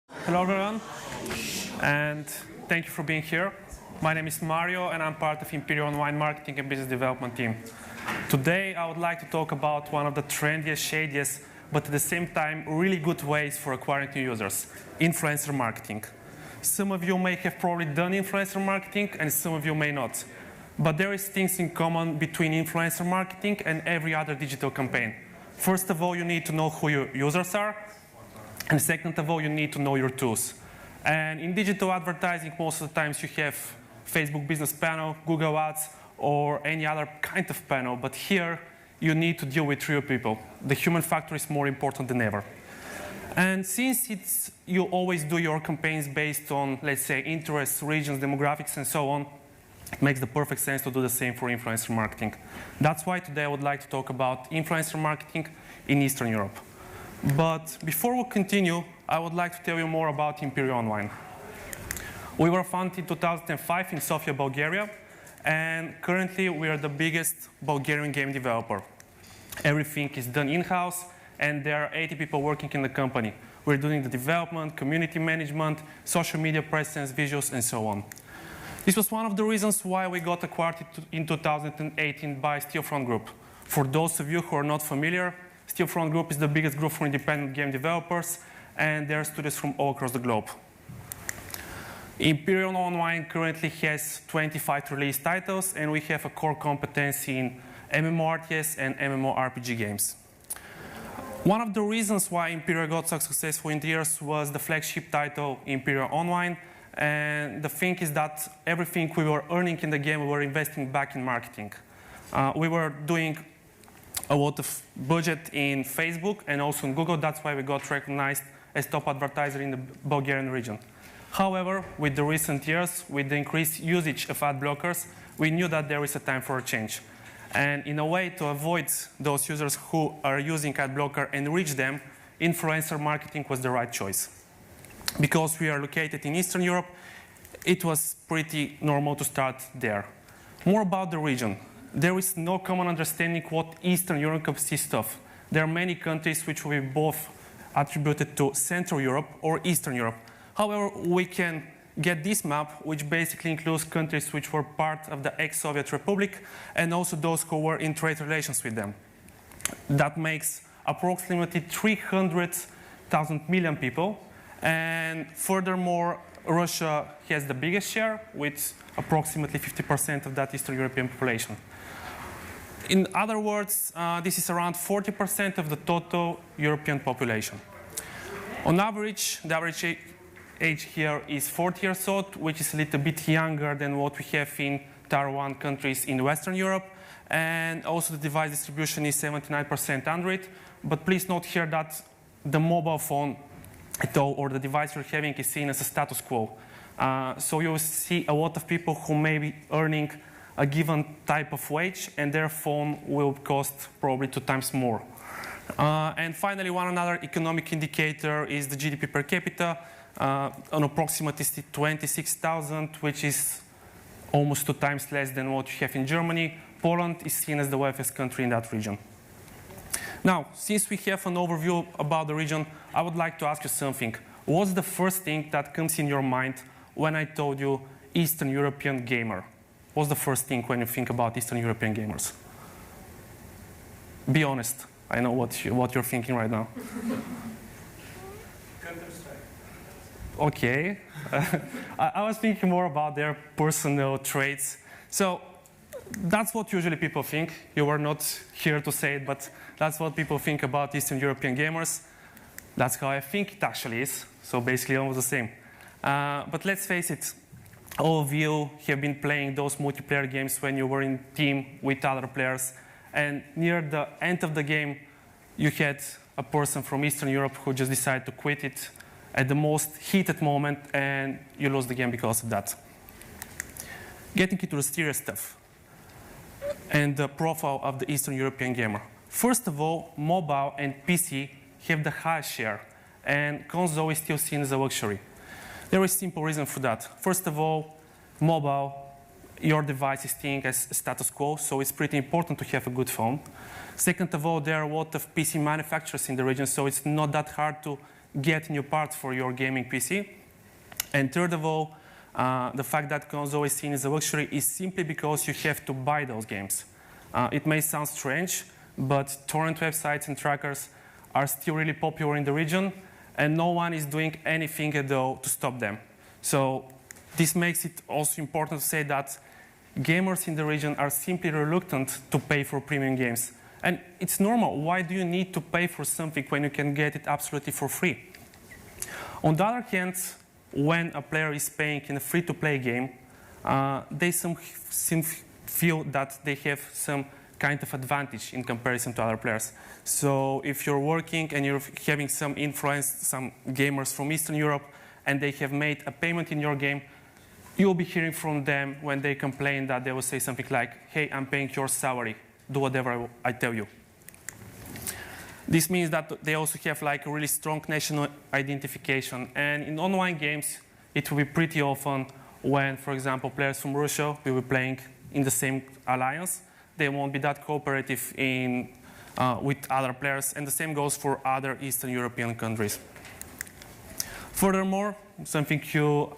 Hello everyone, and thank you for being here. My name is Mario, and I'm part of Imperial online marketing and business development team. Today, I would like to talk about one of the trendiest, shadiest, but at the same time, really good ways for acquiring new users, influencer marketing. Some of you may have probably done influencer marketing, and some of you may not. But there is things in common between influencer marketing and every other digital campaign. First of all, you need to know who your users are. And second of all, you need to know your tools. And in digital advertising, most of the times you have Facebook Business Panel, Google Ads, or any other kind of panel. But here, you need to deal with real people. The human factor is more important than ever. And since you always do your campaigns based on, let's say, interests, regions, demographics, and so on, it makes the perfect sense to do the same for influencer marketing. That's why today I would like to talk about influencer marketing in Eastern Europe. But before we continue, I would like to tell you more about Imperial Online. We were founded in 2005 in Sofia, Bulgaria, and currently we are the biggest Bulgarian game developer. Everything is done in-house, and there are 80 people working in the company. We're doing the development, community management, social media presence, visuals, and so on. This was one of the reasons why we got acquired in 2018 by Steelfront Group. For those of you who are not familiar, Steelfront Group is the biggest group for independent game developers, and there are studios from all across the globe. Imperial Online currently has 25 released titles, and we have a core competency in MMORPGs and MMORPG games. One of the reasons why Imperial got so successful in the years was the flagship title Imperial Online, and the thing is that everything we were earning in the game, we were investing back in marketing. We were doing a lot of budget in Facebook and also in Google. That's why we got recognized as top advertiser in the Bulgarian region. However, with the recent years, with the increased usage of ad blockers, we knew that there is a time for a change. And in a way to avoid those users who are using ad blocker and reach them, influencer marketing was the right choice. Because we are located in Eastern Europe, it was pretty normal to start there. More about the region. There is no common understanding what Eastern Europe consists of. There are many countries which will be both attributed to Central Europe or Eastern Europe. However, we can get this map, which basically includes countries which were part of the ex-Soviet Republic and also those who were in trade relations with them. That makes approximately 300,000 million people. And furthermore, Russia has the biggest share with approximately 50% of that Eastern European population. In other words, this is around 40% of the total European population. On average, the average age here is 40 years old, which is a little bit younger than what we have in Tier 1 countries in Western Europe. And also the device distribution is 79% Android. But please note here that the mobile phone at all, or the device you're having, is seen as a status quo. So you'll see a lot of people who may be earning a given type of wage, and their phone will cost probably 2 times more. And finally, one another economic indicator is the GDP per capita, on approximately 26,000, which is almost 2 times less than what you have in Germany. Poland is seen as the wealthiest country in that region. Now, since we have an overview about the region, I would like to ask you something. What's the first thing that comes in your mind when I told you Eastern European gamer? What's the first thing when you think about Eastern European gamers? Be honest. I know what you're thinking right now. Counter-Strike. Okay. I was thinking more about their personal traits. So that's what usually people think. You were not here to say it, but that's what people think about Eastern European gamers. That's how I think it actually is. So basically almost the same. But let's face it, all of you have been playing those multiplayer games when you were in team with other players. And near the end of the game, you had a person from Eastern Europe who just decided to quit it at the most heated moment, and you lose the game because of that. Getting into the serious stuff and the profile of the Eastern European gamer. First of all, mobile and PC have the highest share, and console is still seen as a luxury. There is a simple reason for that. First of all, mobile, your device is seen as status quo, so it's pretty important to have a good phone. Second of all, there are a lot of PC manufacturers in the region, so it's not that hard to get new parts for your gaming PC. And third of all, the fact that console is seen as a luxury is simply because you have to buy those games. It may sound strange, but torrent websites and trackers are still really popular in the region, and no one is doing anything at all to stop them. So this makes it also important to say that gamers in the region are simply reluctant to pay for premium games. And it's normal. Why do you need to pay for something when you can get it absolutely for free? On the other hand, when a player is paying in a free-to-play game, they feel that they have some kind of advantage in comparison to other players. So if you're working and you're having some influence, some gamers from Eastern Europe, and they have made a payment in your game, you'll be hearing from them when they complain that they will say something like, hey, I'm paying your salary, do whatever I tell you. This means that they also have like a really strong national identification. And in online games, it will be pretty often when, for example, players from Russia will be playing in the same alliance. They won't be that cooperative with other players, and the same goes for other Eastern European countries. Furthermore, something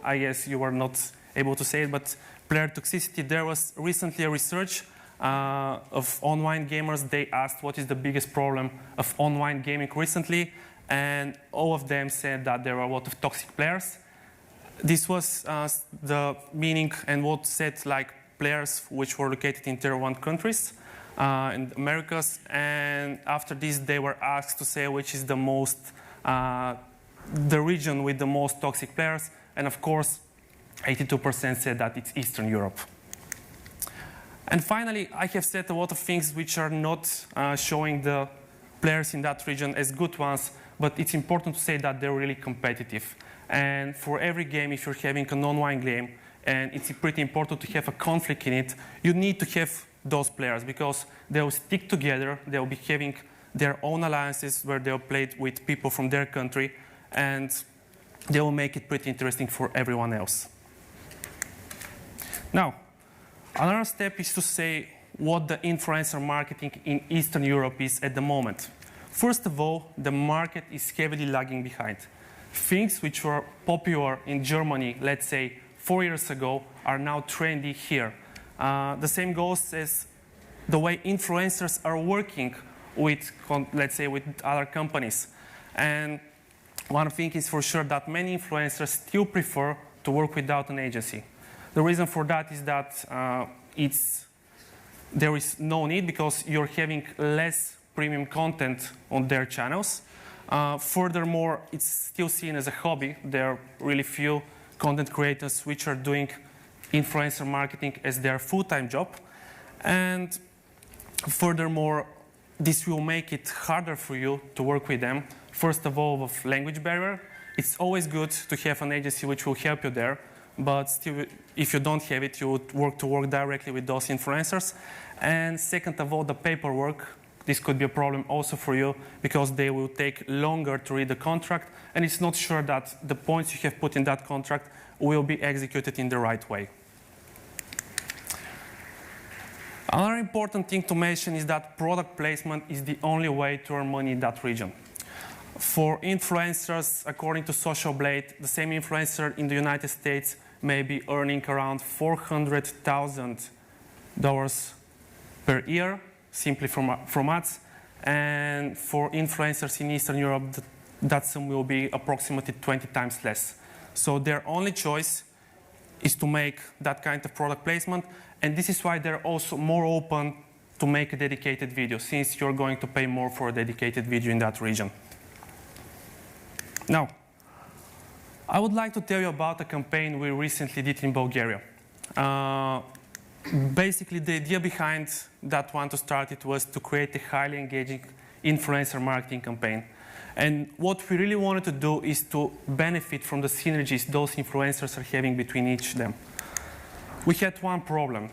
I guess you were not able to say it, but player toxicity, there was recently a research of online gamers. They asked what is the biggest problem of online gaming recently, and all of them said that there are a lot of toxic players. This was the meaning and what said like players which were located in Tier 1 countries in the Americas, and after this they were asked to say which is the region with the most toxic players, and of course 82% said that it's Eastern Europe. And finally, I have said a lot of things which are not showing the players in that region as good ones, but it's important to say that they're really competitive. And for every game, if you're having an online game, and it's pretty important to have a conflict in it, you need to have those players because they'll stick together, they'll be having their own alliances where they'll play with people from their country, and they will make it pretty interesting for everyone else. Now, another step is to say what the influencer marketing in Eastern Europe is at the moment. First of all, the market is heavily lagging behind. Things which were popular in Germany, let's say 4 years ago, are now trendy here. The same goes as the way influencers are working with, let's say, with other companies. And one thing is for sure that many influencers still prefer to work without an agency. The reason for that is that there is no need because you're having less premium content on their channels. Furthermore, it's still seen as a hobby. There are really few content creators which are doing influencer marketing as their full-time job. And furthermore, this will make it harder for you to work with them. First of all, with language barrier. It's always good to have an agency which will help you there, but still, if you don't have it, you would work directly with those influencers. And second of all, the paperwork. This could be a problem also for you because they will take longer to read the contract, and it's not sure that the points you have put in that contract will be executed in the right way. Another important thing to mention is that product placement is the only way to earn money in that region. For influencers, according to Social Blade, the same influencer in the United States may be earning around $400,000 per year, simply from ads. And for influencers in Eastern Europe, that sum will be approximately 20 times less. So their only choice is to make that kind of product placement. And this is why they're also more open to make a dedicated video, since you're going to pay more for a dedicated video in that region. Now, I would like to tell you about a campaign we recently did in Bulgaria. Basically, the idea behind that one to start it was to create a highly engaging influencer marketing campaign. And what we really wanted to do is to benefit from the synergies those influencers are having between each of them. We had one problem.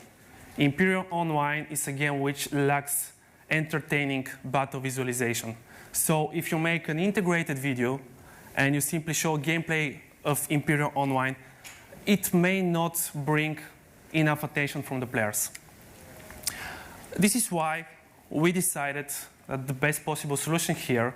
Imperial Online is a game which lacks entertaining battle visualization. So if you make an integrated video and you simply show gameplay of Imperial Online, it may not bring enough attention from the players. This is why we decided that the best possible solution here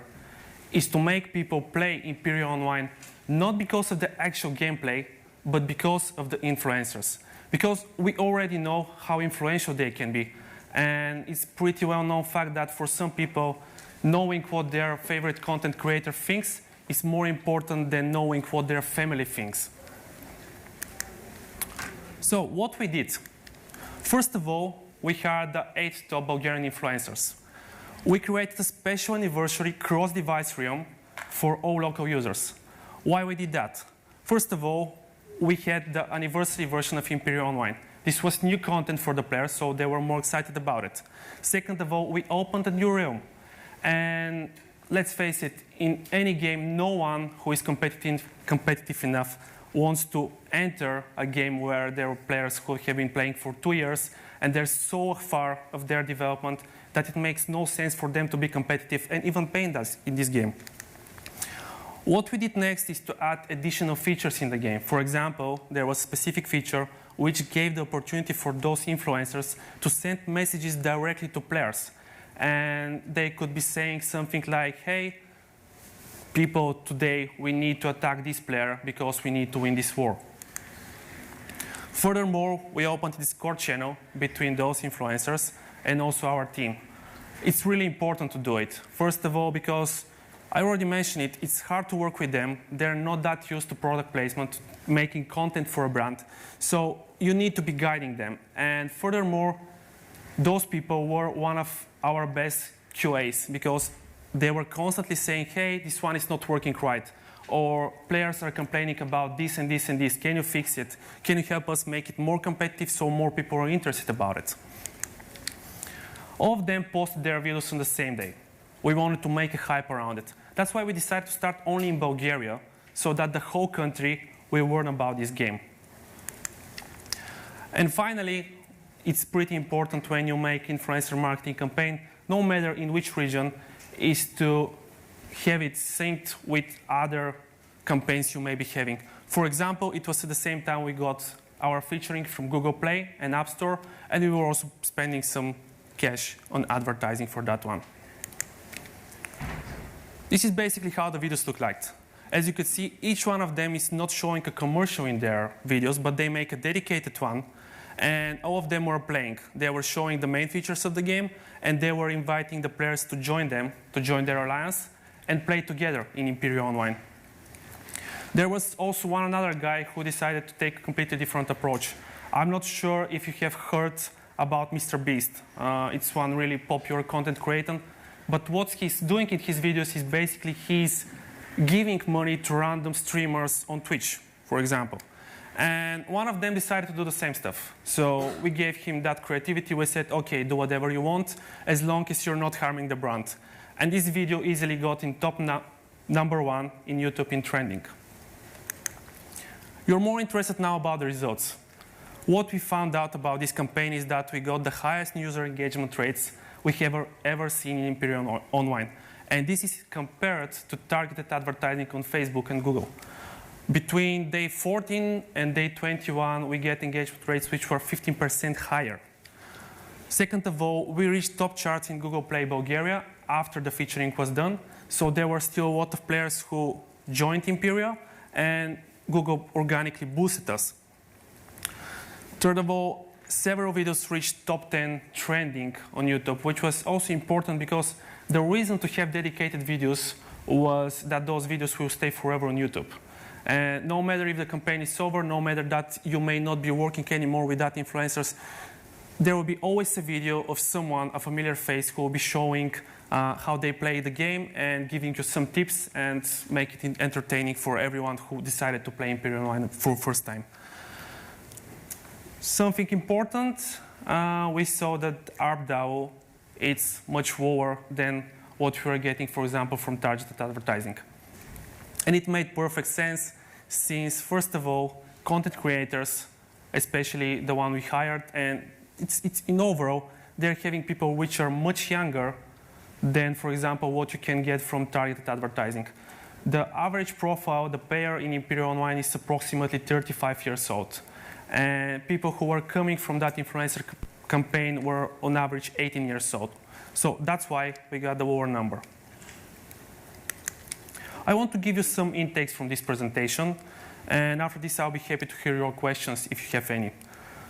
is to make people play Imperial Online not because of the actual gameplay, but because of the influencers. Because we already know how influential they can be. And it's pretty well-known fact that for some people, knowing what their favorite content creator thinks is more important than knowing what their family thinks. So what we did, first of all, we hired the 8 top Bulgarian influencers. We created a special anniversary cross-device realm for all local users. Why we did that? First of all, we had the anniversary version of Imperial Online. This was new content for the players, so they were more excited about it. Second of all, we opened a new realm. And let's face it, in any game, no one who is competitive enough wants to enter a game where there are players who have been playing for 2 years and they're so far of their development that it makes no sense for them to be competitive and even paying us in this game. What we did next is to add additional features in the game. For example, there was a specific feature which gave the opportunity for those influencers to send messages directly to players. And they could be saying something like, hey, people, today we need to attack this player because we need to win this war. Furthermore, we opened a Discord channel between those influencers and also our team. It's really important to do it. First of all, because I already mentioned it, it's hard to work with them. They're not that used to product placement, making content for a brand. So you need to be guiding them. And furthermore, those people were one of our best QAs because they were constantly saying, hey, this one is not working right. Or players are complaining about this and this and this. Can you fix it? Can you help us make it more competitive so more people are interested about it? All of them posted their videos on the same day. We wanted to make a hype around it. That's why we decided to start only in Bulgaria so that the whole country will learn about this game. And finally, it's pretty important when you make influencer marketing campaign, no matter in which region, is to have it synced with other campaigns you may be having. For example, it was at the same time we got our featuring from Google Play and App Store, and we were also spending some cash on advertising for that one. This is basically how the videos look like. As you can see, each one of them is not showing a commercial in their videos, but they make a dedicated one, and all of them were playing. They were showing the main features of the game, and they were inviting the players to join them, to join their alliance, and play together in Imperial Online. There was also one another guy who decided to take a completely different approach. I'm not sure if you have heard about Mr. Beast. It's one really popular content creator. But what he's doing in his videos is basically he's giving money to random streamers on Twitch, for example. And one of them decided to do the same stuff. So we gave him that creativity. We said, OK, do whatever you want, as long as you're not harming the brand. And this video easily got in top #1 in YouTube in trending. You're more interested now about the results. What we found out about this campaign is that we got the highest user engagement rates we have ever seen in Imperial Online. And this is compared to targeted advertising on Facebook and Google. Between day 14 and day 21, we get engagement rates which were 15% higher. Second of all, we reached top charts in Google Play Bulgaria after the featuring was done. So there were still a lot of players who joined Imperia, and Google organically boosted us. Third of all, several videos reached top 10 trending on YouTube, which was also important because the reason to have dedicated videos was that those videos will stay forever on YouTube. And no matter if the campaign is over, no matter that you may not be working anymore with that influencers, there will be always a video of someone, a familiar face, who will be showing how they play the game and giving you some tips and make it entertaining for everyone who decided to play Imperial Online for the first time. Something important, we saw that ARPDAU is much lower than what we were getting, for example, from targeted advertising. And it made perfect sense since, first of all, content creators, especially the one we hired, and it's in overall, they're having people which are much younger than, for example, what you can get from targeted advertising. The average profile, the payer in Imperial Online is approximately 35 years old. And people who were coming from that influencer campaign were on average 18 years old. So that's why we got the lower number. I want to give you some intakes from this presentation, and after this I'll be happy to hear your questions if you have any.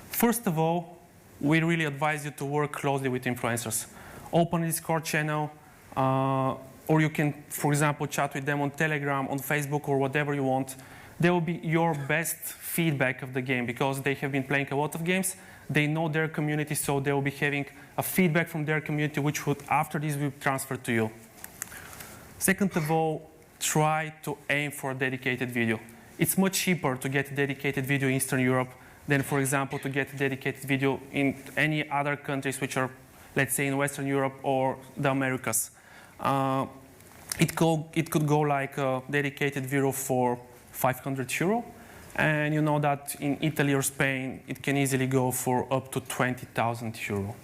First of all, we really advise you to work closely with influencers. Open a Discord channel, or you can, for example, chat with them on Telegram, on Facebook, or whatever you want. They will be your best feedback of the game because they have been playing a lot of games. They know their community, so they will be having a feedback from their community, which would, after this, will transfer to you. Second of all, try to aim for a dedicated video. It's much cheaper to get a dedicated video in Eastern Europe than, for example, to get a dedicated video in any other countries which are, let's say, in Western Europe or the Americas. It could go like a dedicated video for 500 euro. And you know that in Italy or Spain, it can easily go for up to 20,000 euro.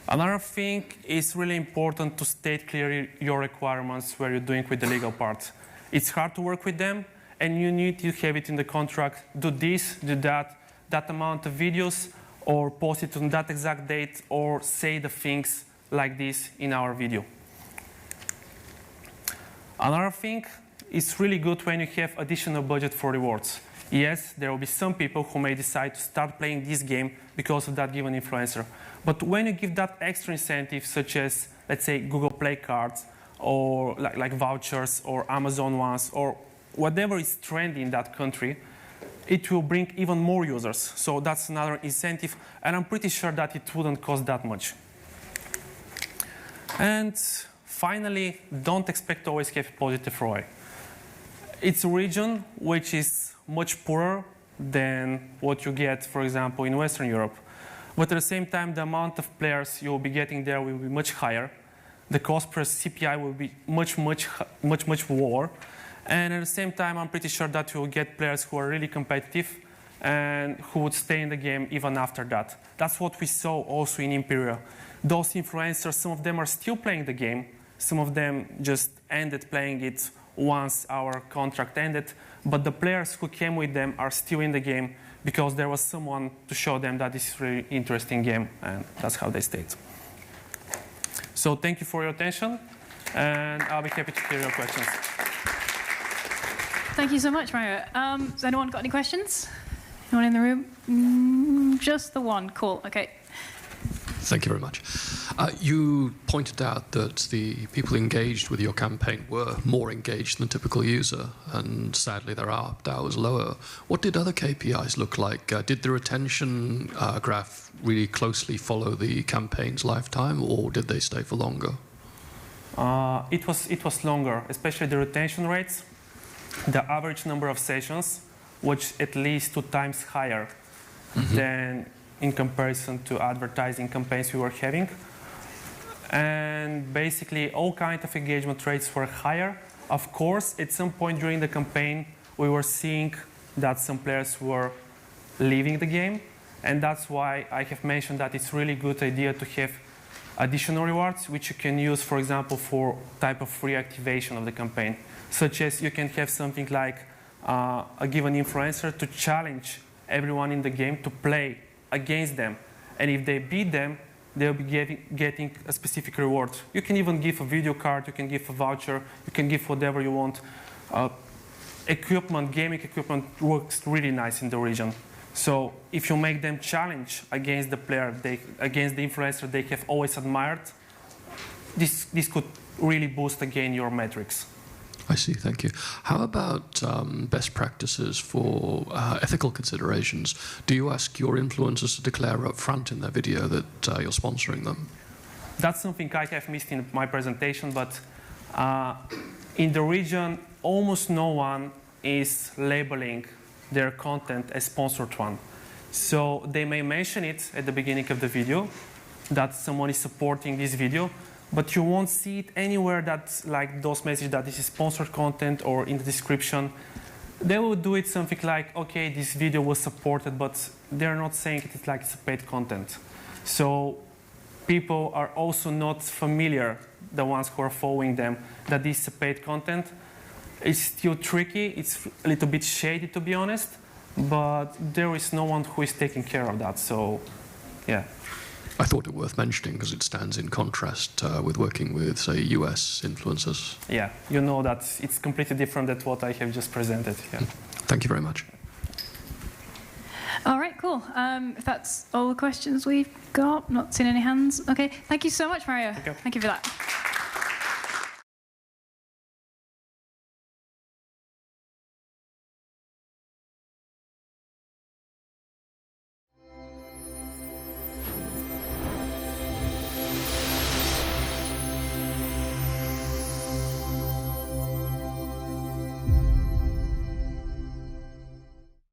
Another thing is really important to state clearly your requirements where you're doing with the legal part. It's hard to work with them, and you need to have it in the contract. Do this, do that amount of videos, or post it on that exact date, or say the things like this in our video. Another thing, it's really good when you have additional budget for rewards. Yes, there will be some people who may decide to start playing this game because of that given influencer. But when you give that extra incentive, such as, let's say, Google Play cards, or like vouchers, or Amazon ones, or whatever is trendy in that country, it will bring even more users. So that's another incentive, and I'm pretty sure that it wouldn't cost that much. And finally, don't expect to always have a positive ROI. It's a region which is much poorer than what you get, for example, in Western Europe. But at the same time, the amount of players you'll be getting there will be much higher. The cost per CPI will be much lower. And at the same time, I'm pretty sure that you'll get players who are really competitive and who would stay in the game even after that. That's what we saw also in Imperia. Those influencers, some of them are still playing the game. Some of them just ended playing it once our contract ended, but the players who came with them are still in the game because there was someone to show them that this is a really interesting game, and that's how they stayed. So thank you for your attention, and I'll be happy to hear your questions. Thank you so much, Mario. Has anyone got any questions? Anyone in the room? Just the one. Cool. Okay. Thank you very much. You pointed out that the people engaged with your campaign were more engaged than the typical user, and sadly their ARPDAU was lower. What did other KPIs look like? Did the retention graph really closely follow the campaign's lifetime, or did they stay for longer? It was longer, especially the retention rates. The average number of sessions was at least 2 times higher than in comparison to advertising campaigns we were having. And basically all kinds of engagement rates were higher. Of course, at some point during the campaign, we were seeing that some players were leaving the game. And that's why I have mentioned that it's really good idea to have additional rewards, which you can use, for example, for type of reactivation of the campaign. Such as you can have something like a given influencer to challenge everyone in the game to play against them. And if they beat them, they'll be getting a specific reward. You can even give a video card, you can give a voucher, you can give whatever you want. Equipment, gaming equipment works really nice in the region. So if you make them challenge against the player, against the influencer they have always admired, this could really boost again your metrics. I see, thank you. How about best practices for ethical considerations? Do you ask your influencers to declare up front in their video that you're sponsoring them? That's something I have missed in my presentation, but in the region, almost no one is labeling their content as sponsored one. So they may mention it at the beginning of the video, that someone is supporting this video, but you won't see it anywhere that, like those messages that this is sponsored content or in the description. They will do it something like, okay, this video was supported, but they're not saying it's like it's paid content. So people are also not familiar, the ones who are following them, that this is paid content. It's still tricky, it's a little bit shady to be honest, but there is no one who is taking care of that, so yeah. I thought it worth mentioning because it stands in contrast with working with, say, US influencers. Yeah, you know that it's completely different than what I have just presented. Yeah. Thank you very much. All right, cool. If that's all the questions we've got, not seen any hands. Okay, thank you so much, Mario. Thank you. Thank you for that.